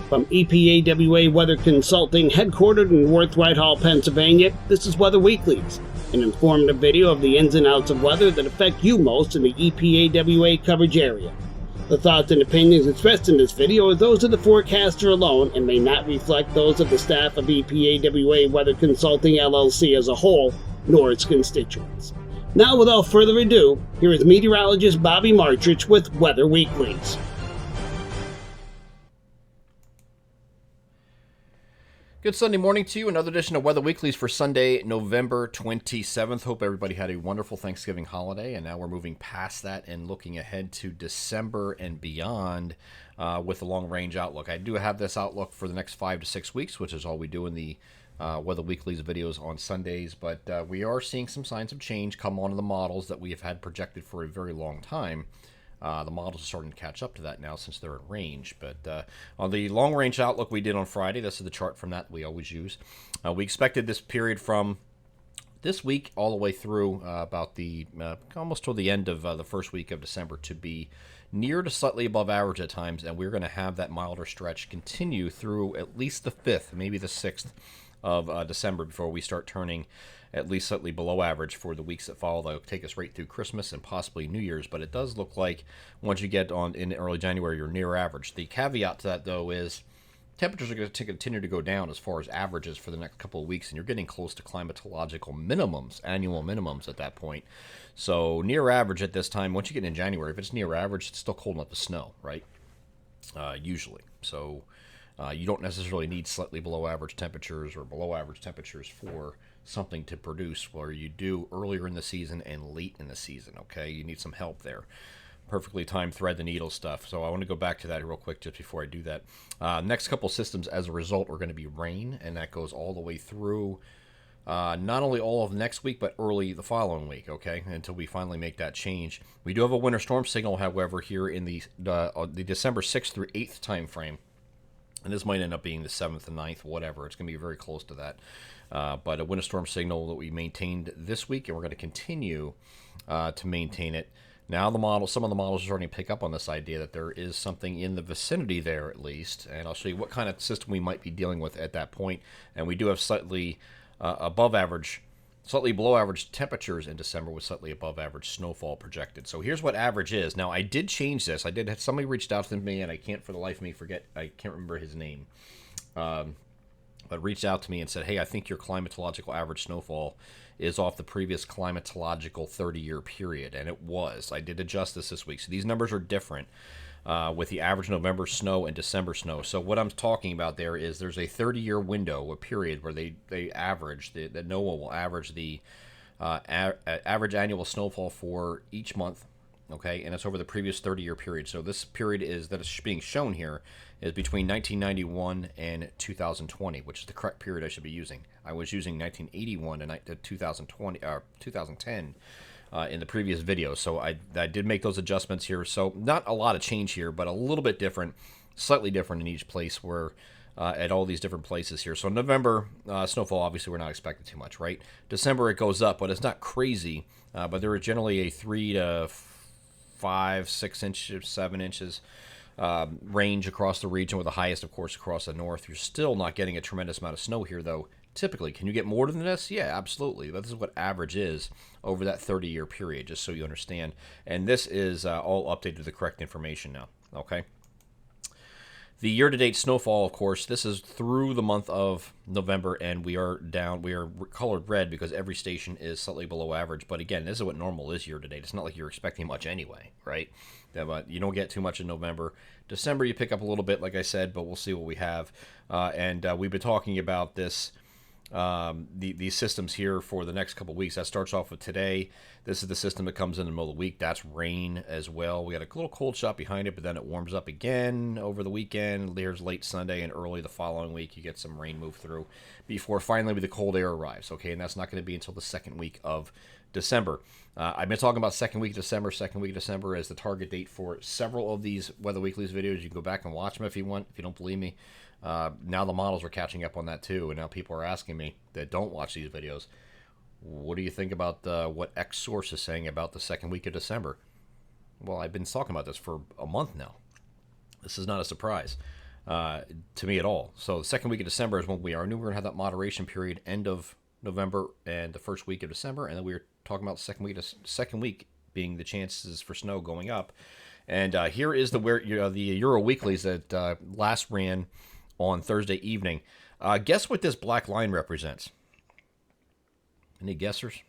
From EPAWA Weather Consulting, headquartered in Worth Whitehall, Pennsylvania, this is Weather Weeklies, an informative video of the ins and outs of weather that affect you most in the EPAWA coverage area. The thoughts and opinions expressed in this video are those of the forecaster alone and may not reflect those of the staff of EPAWA Weather Consulting LLC as a whole, nor its constituents. Now, without further ado, here is meteorologist Bobby Martrich with Weather Weeklies. Good Sunday morning to you. Another edition of Weather Weeklies for Sunday, November 27th. Hope everybody had a wonderful Thanksgiving holiday, and now we're moving past that and looking ahead to December and beyond with the Long-Range Outlook. I do have this outlook for the next 5 to 6 weeks, which is all we do in the Weather Weeklies videos on Sundays, but we are seeing some signs of change come onto the models that we have had projected for a very long time. The models are starting to catch up to that now since they're in range. But on the long-range outlook we did on Friday, this is the chart from that we always use. We expected this period from this week all the way through about the almost toward the end of the first week of December to be near to slightly above average at times, and we're going to have that milder stretch continue through at least the 5th, maybe the 6th of December before we start turning at least slightly below average for the weeks that follow. That'll take us right through Christmas and possibly New Year's, but it does look like once you get on in early January, you're near average. The caveat to that, though, is temperatures are going to continue to go down as far as averages for the next couple of weeks, and you're getting close to climatological minimums, annual minimums at that point. So near average at this time, once you get in January, if it's near average, it's still cold enough to snow, right? Usually. So you don't necessarily need slightly below average temperatures or below average temperatures for something to produce, where you do earlier in the season and late in the season, okay? You need some help there. Perfectly timed thread the needle stuff. So I want to go back to that real quick just before I do that. Next couple systems as a result are going to be rain, and that goes all the way through not only all of next week, but early the following week, okay, until we finally make that change. We do have a winter storm signal, however, here in the December 6th through 8th time frame. And this might end up being the 7th and 9th, whatever. It's going to be very close to that. But a winter storm signal that we maintained this week, and we're going to continue to maintain it. Now some of the models are starting to pick up on this idea that there is something in the vicinity there at least. And I'll show you what kind of system we might be dealing with at that point. And we do have slightly below average temperatures in December with slightly above average snowfall projected. So here's what average is. Now, I did change this. Somebody reached out to me, and I can't for the life of me I can't remember his name. But reached out to me and said, hey, I think your climatological average snowfall is off the previous climatological 30-year period. And it was. I did adjust this week. So these numbers are different with the average November snow and December snow. So what I'm talking about there is there's a 30-year window, a period where they average, that NOAA will average the average annual snowfall for each month. Okay, and it's over the previous 30-year period. So this period that is being shown here is between 1991 and 2020, which is the correct period I should be using. I was using 1981 to 2010 in the previous video, so I did make those adjustments here. So not a lot of change here, but a little bit different, slightly different in each place where at all these different places here. So November snowfall, obviously we're not expecting too much, right? December it goes up, but it's not crazy. But there is generally a 3 to 5, 6 inches, 7 inches range across the region, with the highest, of course, across the north. You're still not getting a tremendous amount of snow here, though. Typically, can you get more than this? Yeah, absolutely. This is what average is over that 30-year period, just so you understand. And this is all updated to the correct information now, okay? The year-to-date snowfall, of course, this is through the month of November, and we are colored red because every station is slightly below average. But again, this is what normal is year-to-date. It's not like you're expecting much anyway, right? But you don't get too much in November. December, you pick up a little bit, like I said, but we'll see what we have. And we've been talking about this, these systems here for the next couple of weeks. That starts off with today. This is the system that comes in the middle of the week. That's rain as well. We got a little cold shot behind it, but then it warms up again over the weekend. There's late Sunday and early the following week. You get some rain move through before finally the cold air arrives. Okay, and that's not going to be until the second week of December. I've been talking about second week of December as the target date for several of these Weather Weeklies videos. You can go back and watch them if you want, if you don't believe me. Now the models are catching up on that too, and now people are asking me that don't watch these videos, what do you think about what X source is saying about the second week of December? Well, I've been talking about this for a month now. This is not a surprise. to me at all. So the second week of December is when we are. I knew we were going to have that moderation period end of November and the first week of December, and then we were talking about second week being the chances for snow going up. And here is the Euro Weeklies that last ran on Thursday evening. Guess what this black line represents? Any guessers?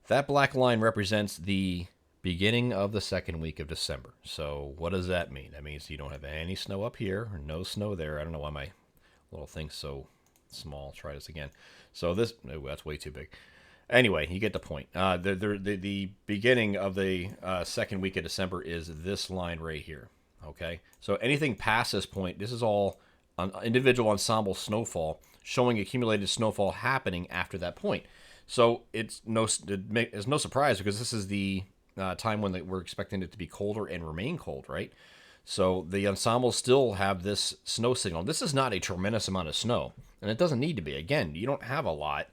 That black line represents the beginning of the second week of December. So what does that mean? That means you don't have any snow up here, or no snow there. I don't know why my little thing's so small. Try this again. So this, oh, that's way too big. Anyway, you get the point. The beginning of the second week of December is this line right here. Okay, so anything past this point, this is all individual ensemble snowfall showing accumulated snowfall happening after that point. So it's no surprise because this is the time when we're expecting it to be colder and remain cold, right? So the ensembles still have this snow signal. This is not a tremendous amount of snow, and it doesn't need to be. Again, you don't have a lot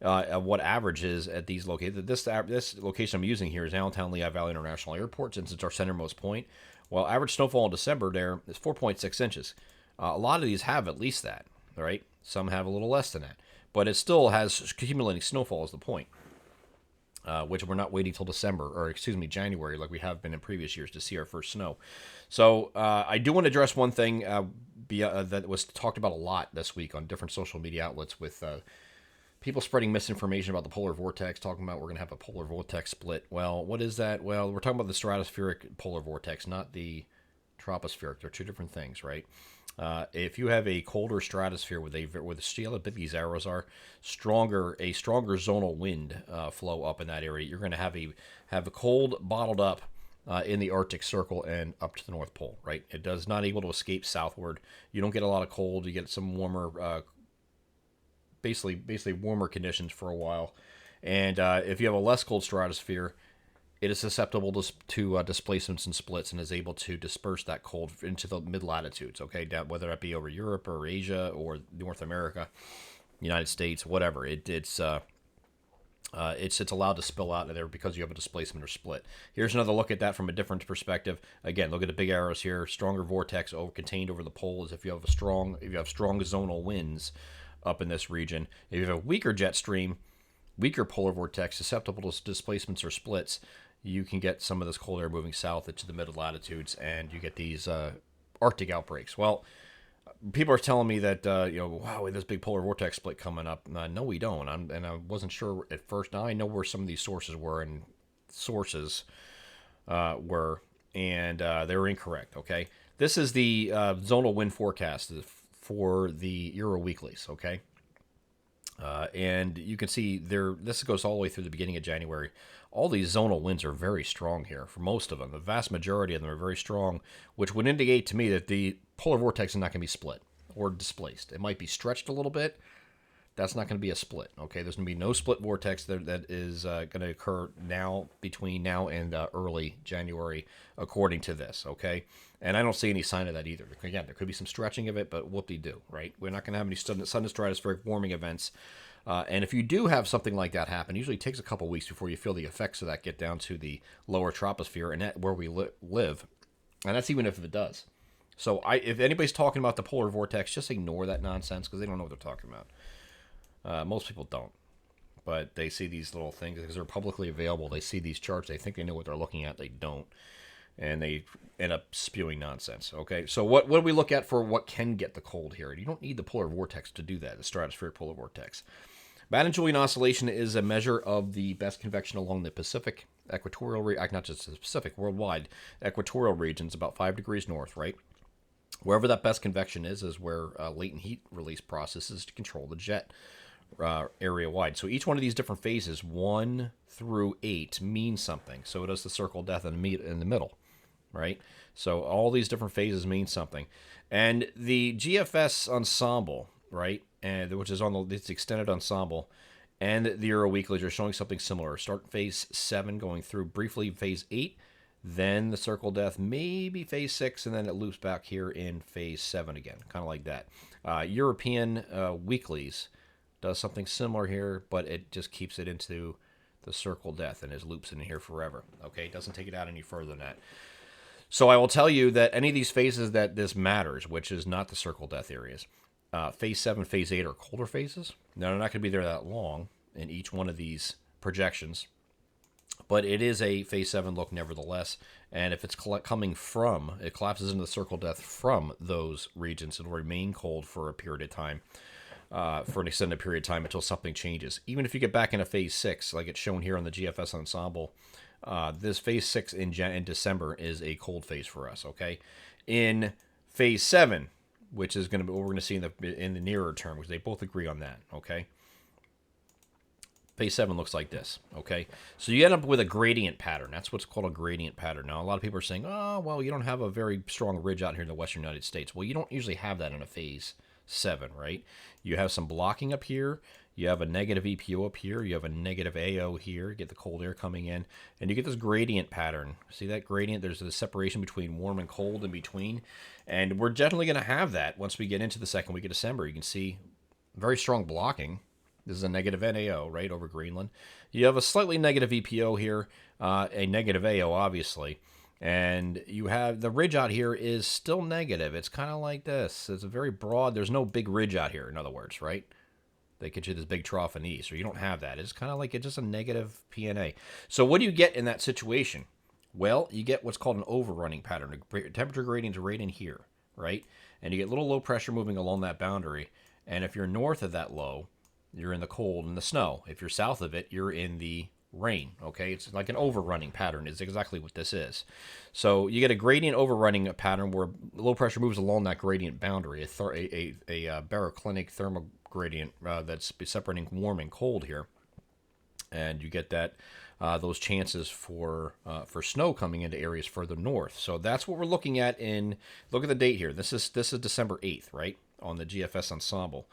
of what average is at these locations. This location I'm using here is Allentown Lehigh Valley International Airport, since it's our centermost point. Well, average snowfall in December there is 4.6 inches. A lot of these have at least that, right? Some have a little less than that, but it still has accumulating snowfall is the point. Which we're not waiting till January, like we have been in previous years to see our first snow. So I do want to address one thing that was talked about a lot this week on different social media outlets with people spreading misinformation about the polar vortex, talking about we're going to have a polar vortex split. Well, what is that? Well, we're talking about the stratospheric polar vortex, not the tropospheric. They're two different things, right? If you have a colder stratosphere see how big these arrows are, a stronger zonal wind flow up in that area, you're going to have a cold bottled up in the Arctic Circle and up to the North Pole, right? It does not able to escape southward. You don't get a lot of cold. You get some warmer, basically warmer conditions for a while. And if you have a less cold stratosphere, it is susceptible to displacements and splits and is able to disperse that cold into the mid-latitudes, okay, whether that be over Europe or Asia or North America, United States, whatever. It's allowed to spill out of there because you have a displacement or split. Here's another look at that from a different perspective. Again, look at the big arrows here. Stronger vortex contained over the poles. If you have strong zonal winds up in this region. If you have a weaker jet stream, weaker polar vortex susceptible to displacements or splits, you can get some of this cold air moving south into the mid-latitudes, and you get these Arctic outbreaks. Well, people are telling me that, wow, we have this big polar vortex split coming up. No, we don't. And I wasn't sure at first. Now I know where some of these sources were, and they were incorrect, okay? This is the zonal wind forecast for the Euro Weeklies, okay? And you can see this goes all the way through the beginning of January. All these zonal winds are very strong here for most of them. The vast majority of them are very strong, which would indicate to me that the polar vortex is not going to be split or displaced. It might be stretched a little bit. That's not going to be a split. Okay, there's going to be no split vortex that is going to occur between now and early January, according to this. Okay, and I don't see any sign of that either. Again, there could be some stretching of it, but whoop-de-doo, right? We're not going to have any sudden stratospheric warming events. And if you do have something like that happen, usually it takes a couple weeks before you feel the effects of that get down to the lower troposphere and where we live. And that's even if it does. So if anybody's talking about the polar vortex, just ignore that nonsense because they don't know what they're talking about. Most people don't. But they see these little things because they're publicly available. They see these charts. They think they know what they're looking at. They don't. And they end up spewing nonsense. Okay, so what do we look at for what can get the cold here? You don't need the polar vortex to do that, the stratospheric polar vortex. Madden-Julian oscillation is a measure of the best convection along the Pacific equatorial, not just the Pacific, worldwide equatorial regions, about 5 degrees north, right? Wherever that best convection is where latent heat release processes to control the jet area wide. So each one of these different phases, 1 through 8, means something. So does the circle of death in the middle, right? So all these different phases mean something. And the GFS ensemble, right, and which is on this extended ensemble, and the Euro Weeklies are showing something similar. Start phase 7, going through briefly phase 8, then the circle of death, maybe phase 6, and then it loops back here in phase 7 again, kind of like that. European Weeklies does something similar here, but it just keeps it into the circle of death and it loops in here forever. Okay, it doesn't take it out any further than that. So I will tell you that any of these phases that this matters, which is not the circle death areas, phase 7, phase 8 are colder phases. Now, they're not going to be there that long in each one of these projections, but it is a phase 7 look nevertheless. And if it's coming from, it collapses into the circle death from those regions, it'll remain cold for a period of time, for an extended period of time until something changes. Even if you get back into phase 6, like it's shown here on the GFS Ensemble, this phase 6 in December is a cold phase for us, okay? In phase 7, which is going to be what we're going to see in the nearer term, because they both agree on that, okay? Phase 7 looks like this, okay? So you end up with a gradient pattern. That's what's called a gradient pattern. Now, a lot of people are saying, oh, well, you don't have a very strong ridge out here in the western United States. Well, you don't usually have that in a phase 7, right? You have some blocking up here. You have a negative EPO up here. You have a negative AO here. You get the cold air coming in. And you get this gradient pattern. See that gradient? There's a separation between warm and cold in between. And we're generally going to have that once we get into the second week of December. You can see very strong blocking. This is a negative NAO, right, over Greenland. You have a slightly negative EPO here, a negative AO, obviously. And you have the ridge out here is still negative. It's kind of like this. It's a very broad. There's no big ridge out here, in other words, right? They get you this big trough in the east, or you don't have that. It's kind of like it's just a negative PNA. So what do you get in that situation? Well, you get what's called an overrunning pattern. The temperature gradient is right in here, right? And you get little low pressure moving along that boundary. And if you're north of that low, you're in the cold and the snow. If you're south of it, you're in the rain, okay? It's like an overrunning pattern is exactly what this is. So you get a gradient overrunning pattern where low pressure moves along that gradient boundary, a baroclinic thermal gradient that's separating warm and cold here. And you get that those chances for snow coming into areas further north. So that's what we're looking at look at the date here. This is December 8th, right, on the GFS Ensemble.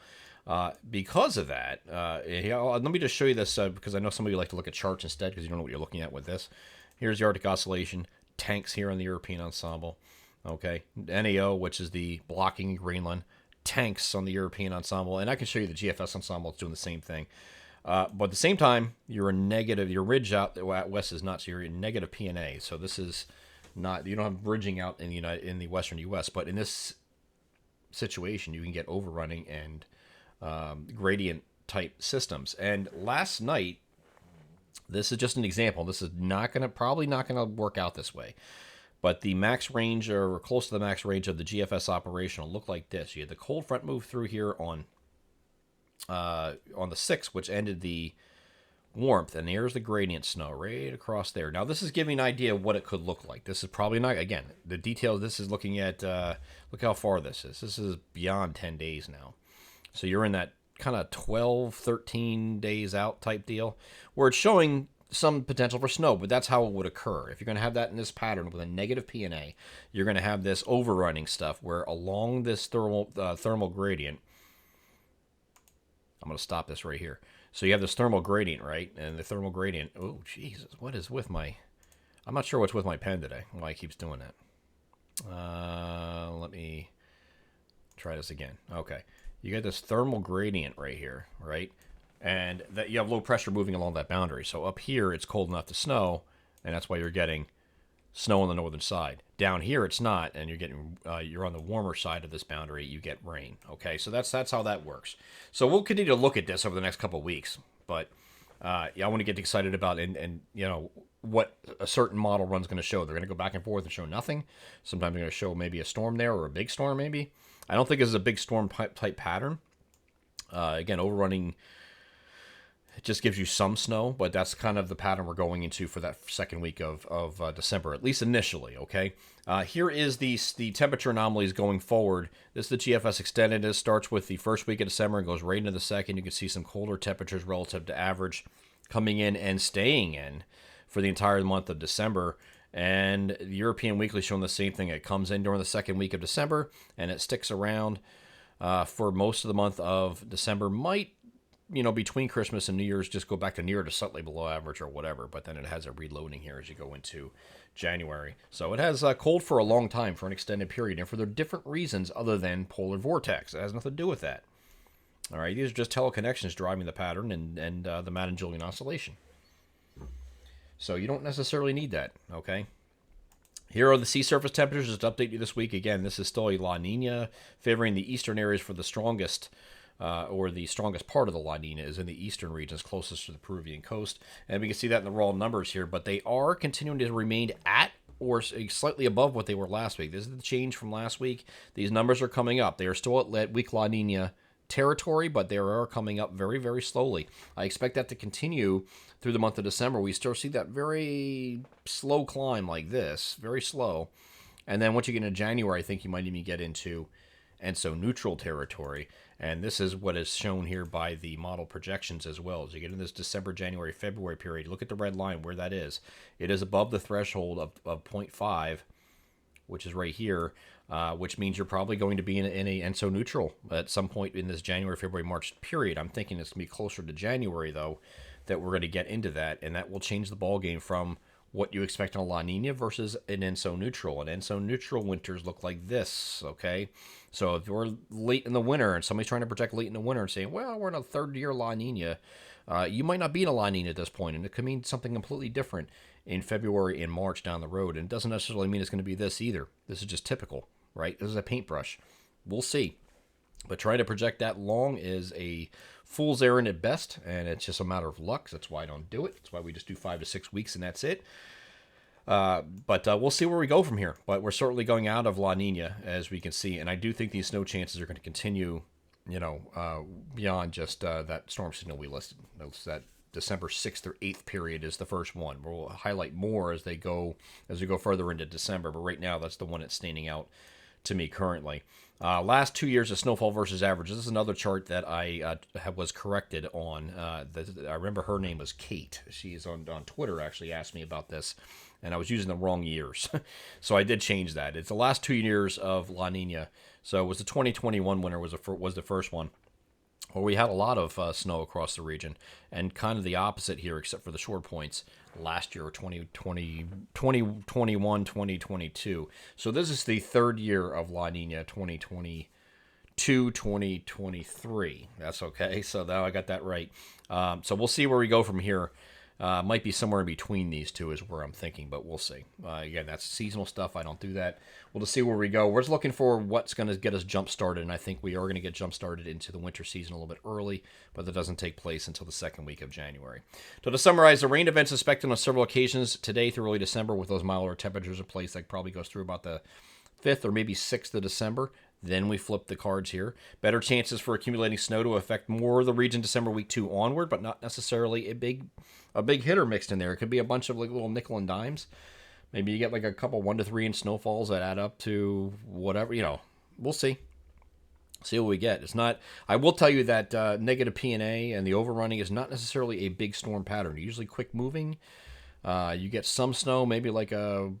Because of that, let me just show you this because I know some of you like to look at charts instead because you don't know what you're looking at with this. Here's the Arctic oscillation, tanks here on the European Ensemble, okay? NAO, which is the blocking Greenland, tanks on the European Ensemble, and I can show you the GFS Ensemble. It's doing the same thing. But at the same time, you're a negative, your ridge out west is not, so you're in negative PNA. So this is not, you don't have bridging out in the western U.S., but in this situation, you can get overrunning and gradient type systems. And last night, this is just an example. This is probably not gonna work out this way. But the max range, or close to the max range of the GFS operation, will look like this. You had the cold front move through here on the 6th, which ended the warmth, and there's the gradient snow right across there. Now this is giving an idea of what it could look like. This is probably not, again, the details. This is looking at look how far this is. This is beyond 10 days now. So you're in that kind of 12, 13 days out type deal where it's showing some potential for snow, but that's how it would occur. If you're going to have that in this pattern with a negative PNA, you're going to have this overrunning stuff where along this thermal gradient, I'm going to stop this right here. So you have this thermal gradient, right? And the thermal gradient, oh, Jesus, what is with I'm not sure what's with my pen today, why it keeps doing that. Let me try this again. Okay. You get this thermal gradient right here, right? And that you have low pressure moving along that boundary. So up here, it's cold enough to snow, and that's why you're getting snow on the northern side. Down here, it's not, and you're on the warmer side of this boundary. You get rain. Okay, so that's how that works. So we'll continue to look at this over the next couple of weeks. But yeah, I want to get excited about and you know what a certain model run's going to show. They're going to go back and forth and show nothing. Sometimes they're going to show maybe a storm there or a big storm maybe. I don't think this is a big storm type pattern. Again, overrunning, it just gives you some snow, but that's kind of the pattern we're going into for that second week of December, at least initially, okay? Here is the temperature anomalies going forward. This is the GFS extended. It starts with the first week of December and goes right into the second. You can see some colder temperatures relative to average coming in and staying in for the entire month of December. And the European Weekly showing the same thing. It comes in during the second week of December, and it sticks around for most of the month of December. Might, between Christmas and New Year's, just go back to near to slightly below average or whatever. But then it has a reloading here as you go into January. So it has cold for a long time, for an extended period, and for the different reasons other than polar vortex. It has nothing to do with that. All right, these are just teleconnections driving the pattern and the Madden-Julian oscillation. So you don't necessarily need that, okay? Here are the sea surface temperatures. Just to update you this week. Again, this is still a La Nina favoring the eastern areas for the strongest, or the strongest part of the La Nina is in the eastern regions closest to the Peruvian coast. And we can see that in the raw numbers here, but they are continuing to remain at or slightly above what they were last week. This is the change from last week. These numbers are coming up. They are still at weak La Nina territory, but they are coming up very, very slowly. I expect that to continue through the month of December. We still see that very slow climb like this, very slow. And then once you get into January, I think you might even get into ENSO neutral territory. And this is what is shown here by the model projections as well. As you get in this December, January, February period, look at the red line where that is. It is above the threshold of 0.5, which is right here, which means you're probably going to be in a ENSO neutral at some point in this January, February, March period. I'm thinking it's going to be closer to January, though, that we're going to get into that, and that will change the ball game from what you expect on a La Nina versus an ENSO neutral. An ENSO neutral winters look like this, okay? So if you're late in the winter and somebody's trying to project late in the winter and saying, well, we're in a third-year La Nina, you might not be in a La Nina at this point, and it could mean something completely different in February and March down the road. And it doesn't necessarily mean it's going to be this either. This is just typical, right? This is a paintbrush. We'll see. But trying to project that long is a fool's errand at best, and it's just a matter of luck. That's why I don't do it. That's why we just do 5 to 6 weeks, and that's it. But we'll see where we go from here. But we're certainly going out of La Nina, as we can see, and I do think these snow chances are going to continue, beyond just that storm signal we listed. Notice that December 6th or 8th period is the first one. We'll highlight more as we go further into December, but right now that's the one that's standing out to me currently. Last 2 years of snowfall versus averages. This is another chart that I was corrected on. I remember her name was Kate. She's on Twitter, actually asked me about this, and I was using the wrong years. So I did change that. It's the last 2 years of La Nina. So it was the 2021 winter was the first one. Well, we had a lot of snow across the region, and kind of the opposite here, except for the short points last year, 2020, 2021, 2022. So this is the third year of La Nina, 2022, 2023. That's okay. So now I got that right. So we'll see where we go from here. Might be somewhere in between these two is where I'm thinking, but we'll see. Again, that's seasonal stuff. I don't do that. We'll just see where we go. We're just looking for what's going to get us jump-started, and I think we are going to get jump-started into the winter season a little bit early, but that doesn't take place until the second week of January. So to summarize, the rain events expected on several occasions today through early December with those milder temperatures in place. That probably goes through about the 5th or maybe 6th of December. Then we flip the cards here. Better chances for accumulating snow to affect more of the region December week 2 onward, but not necessarily a big hitter mixed in there. It could be a bunch of like little nickel and dimes. Maybe you get like a couple 1 to 3 inch snowfalls that add up to whatever, we'll see. See what we get. It's not. I will tell you that negative P&A and the overrunning is not necessarily a big storm pattern. Usually quick moving. You get some snow, maybe like a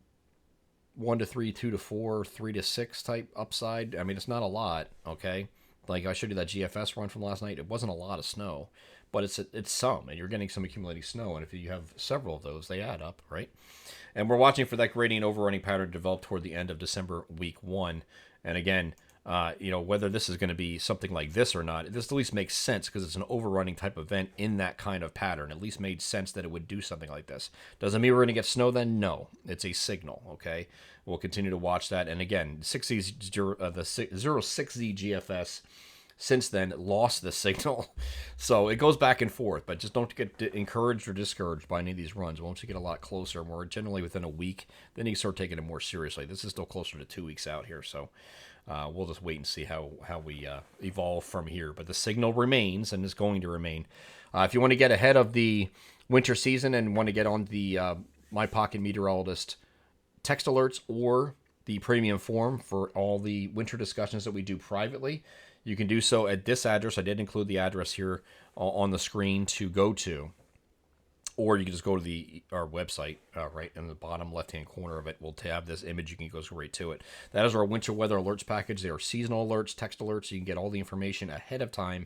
1 to 3, 2 to 4, 3 to 6 type upside. I mean, it's not a lot, okay? Like I showed you that GFS run from last night. It wasn't a lot of snow, but it's some, and you're getting some accumulating snow. And if you have several of those, they add up, right? And we're watching for that gradient overrunning pattern to develop toward the end of December week 1. And again, whether this is going to be something like this or not, this at least makes sense because it's an overrunning type event in that kind of pattern. At least made sense that it would do something like this. Doesn't mean we're going to get snow then? No. It's a signal, okay? We'll continue to watch that. And again, the 06Z GFS since then lost the signal. So it goes back and forth, but just don't get encouraged or discouraged by any of these runs. Once you get a lot closer, more generally within a week, then you start taking it more seriously. This is still closer to 2 weeks out here, so we'll just wait and see how we evolve from here. But the signal remains and is going to remain. If you want to get ahead of the winter season and want to get on the My Pocket Meteorologist text alerts or the premium form for all the winter discussions that we do privately, you can do so at this address. I did include the address here on the screen to go to. Or you can just go to our website, right in the bottom left-hand corner of it. We'll have this image. You can go right to it. That is our winter weather alerts package. They are seasonal alerts, text alerts, so you can get all the information ahead of time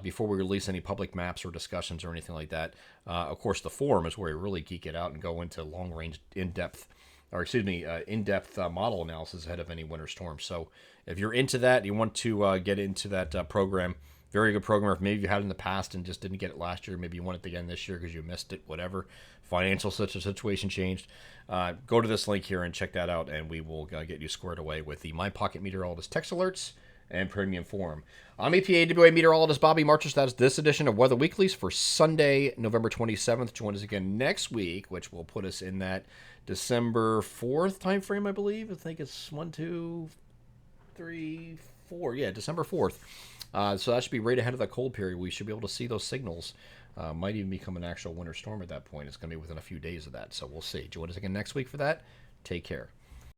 before we release any public maps or discussions or anything like that. Of course, the forum is where we really geek it out and go into long-range, in-depth model analysis ahead of any winter storm. So if you're into that, you want to get into that program, Very good program. If maybe you had it in the past and just didn't get it last year, maybe you want it again this year because you missed it, whatever. Financial situation changed. Go to this link here and check that out, and we will get you squared away with the My Pocket Meteorologist text alerts and premium forum. I'm EPAWA meteorologist Bobby Marchers. That is this edition of Weather Weeklies for Sunday, November 27th. Join us again next week, which will put us in that December 4th time frame, I believe. I think it's 1, 2, 3, 4. Yeah, December 4th. So that should be right ahead of the cold period. We should be able to see those signals. Might even become an actual winter storm at that point. It's going to be within a few days of that, so we'll see. Join us again next week for that. Take care.